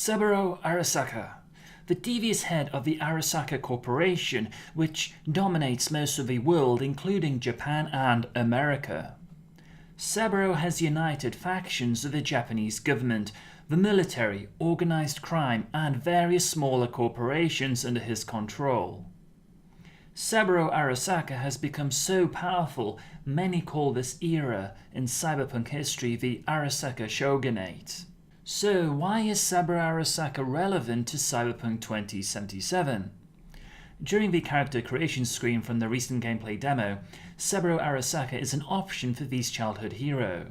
Saburo Arasaka, the devious head of the Arasaka Corporation, which dominates most of the world including Japan and America. Saburo has united factions of the Japanese government, the military, organized crime and various smaller corporations under his control. Saburo Arasaka has become so powerful, many call this era in cyberpunk history the Arasaka Shogunate. So why is Saburo Arasaka relevant to Cyberpunk 2077? During the character creation screen from the recent gameplay demo, Saburo Arasaka is an option for this childhood hero.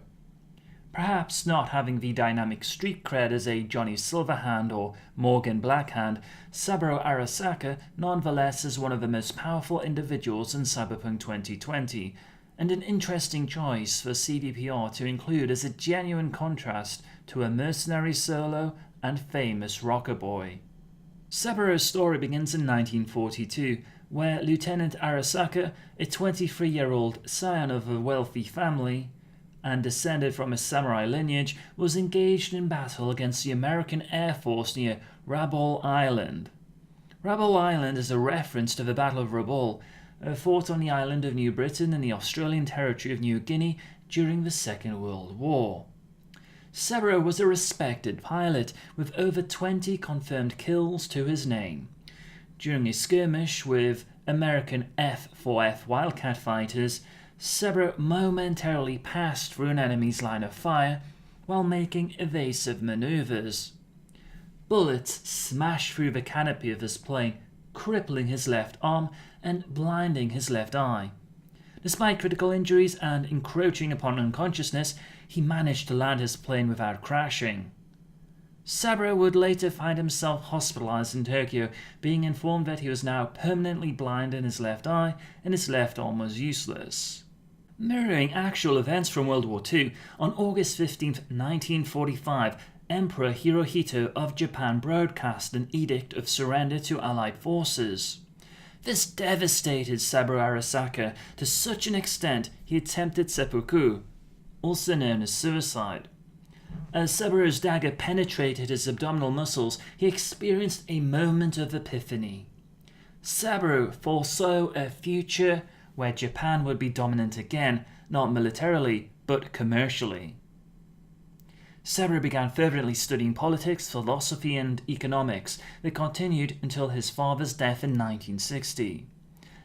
Perhaps not having the dynamic street cred as a Johnny Silverhand or Morgan Blackhand, Saburo Arasaka nonetheless is one of the most powerful individuals in Cyberpunk 2020, and an interesting choice for CDPR to include as a genuine contrast to a mercenary solo and famous rocker boy. Saburo's story begins in 1942, where Lieutenant Arasaka, a 23-year-old scion of a wealthy family and descended from a samurai lineage, was engaged in battle against the American Air Force near Rabaul Island. Rabaul Island is a reference to the Battle of Rabaul, fought on the island of New Britain in the Australian territory of New Guinea during the Second World War. Saburo was a respected pilot with over 20 confirmed kills to his name. During a skirmish with American F-4F Wildcat fighters, Saburo momentarily passed through an enemy's line of fire while making evasive maneuvers. Bullets smashed through the canopy of his plane, crippling his left arm and blinding his left eye. Despite critical injuries and encroaching upon unconsciousness, he managed to land his plane without crashing. Saburo would later find himself hospitalized in Tokyo, being informed that he was now permanently blind in his left eye and his left arm was useless. Mirroring actual events from World War II, on August 15, 1945, Emperor Hirohito of Japan broadcast an edict of surrender to Allied forces. This devastated Saburo Arasaka to such an extent he attempted seppuku, also known as suicide. As Saburo's dagger penetrated his abdominal muscles, he experienced a moment of epiphany. Saburo foresaw a future where Japan would be dominant again, not militarily, but commercially. Saburo began fervently studying politics, philosophy and economics that continued until his father's death in 1960.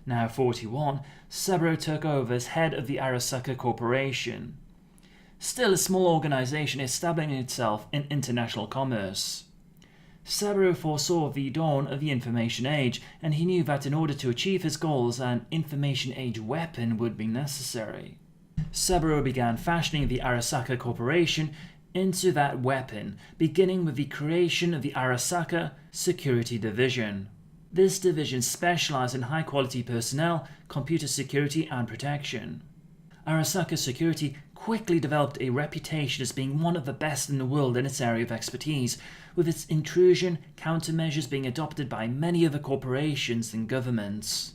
Now 41, Saburo took over as head of the Arasaka Corporation. Still a small organization establishing itself in international commerce. Saburo foresaw the dawn of the information age, and he knew that in order to achieve his goals, an information age weapon would be necessary. Saburo began fashioning the Arasaka Corporation into that weapon, beginning with the creation of the Arasaka Security Division. This division specialized in high-quality personnel, computer security and protection. Arasaka Security quickly developed a reputation as being one of the best in the world in its area of expertise, with its intrusion countermeasures being adopted by many other corporations and governments.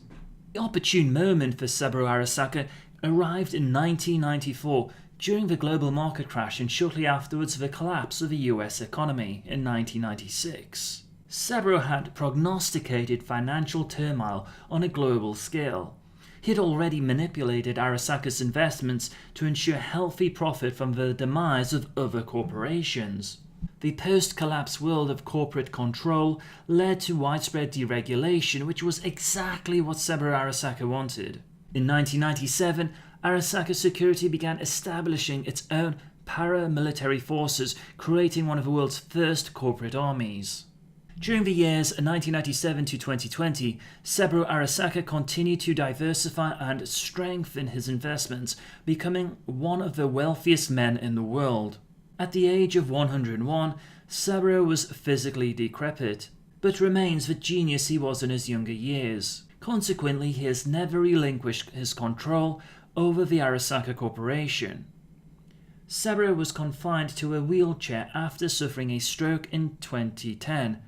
The opportune moment for Saburo Arasaka arrived in 1994 during the global market crash and shortly afterwards the collapse of the US economy in 1996. Saburo had prognosticated financial turmoil on a global scale. He had already manipulated Arasaka's investments to ensure healthy profit from the demise of other corporations. The post-collapse world of corporate control led to widespread deregulation, which was exactly what Saburo Arasaka wanted. In 1997, Arasaka Security began establishing its own paramilitary forces, creating one of the world's first corporate armies. During the years 1997 to 2020, Saburo Arasaka continued to diversify and strengthen his investments, becoming one of the wealthiest men in the world. At the age of 101, Saburo was physically decrepit, but remains the genius he was in his younger years. Consequently, he has never relinquished his control over the Arasaka Corporation. Saburo was confined to a wheelchair after suffering a stroke in 2010.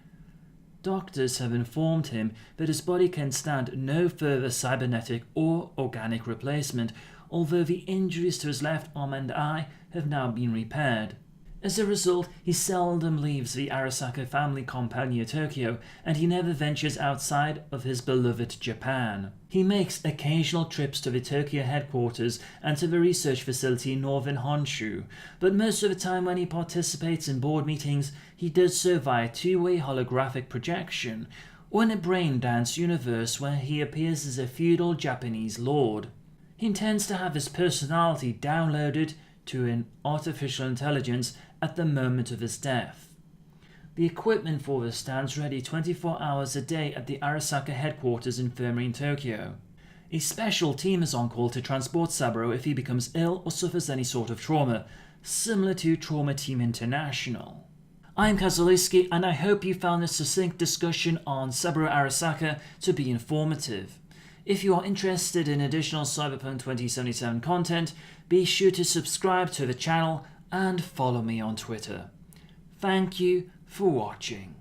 Doctors have informed him that his body can stand no further cybernetic or organic replacement, although the injuries to his left arm and eye have now been repaired. As a result, he seldom leaves the Arasaka family compound near Tokyo, and he never ventures outside of his beloved Japan. He makes occasional trips to the Tokyo headquarters and to the research facility in northern Honshu, but most of the time when he participates in board meetings, he does so via two-way holographic projection, or in a brain-dance universe where he appears as a feudal Japanese lord. He intends to have his personality downloaded to an artificial intelligence at the moment of his death. The equipment for this stands ready 24 hours a day at the Arasaka headquarters infirmary in Tokyo. A special team is on call to transport Saburo if he becomes ill or suffers any sort of trauma, similar to Trauma Team International. I'm Kazuliski, and I hope you found this succinct discussion on Saburo Arasaka to be informative. If you are interested in additional Cyberpunk 2077 content, be sure to subscribe to the channel and follow me on Twitter. Thank you for watching.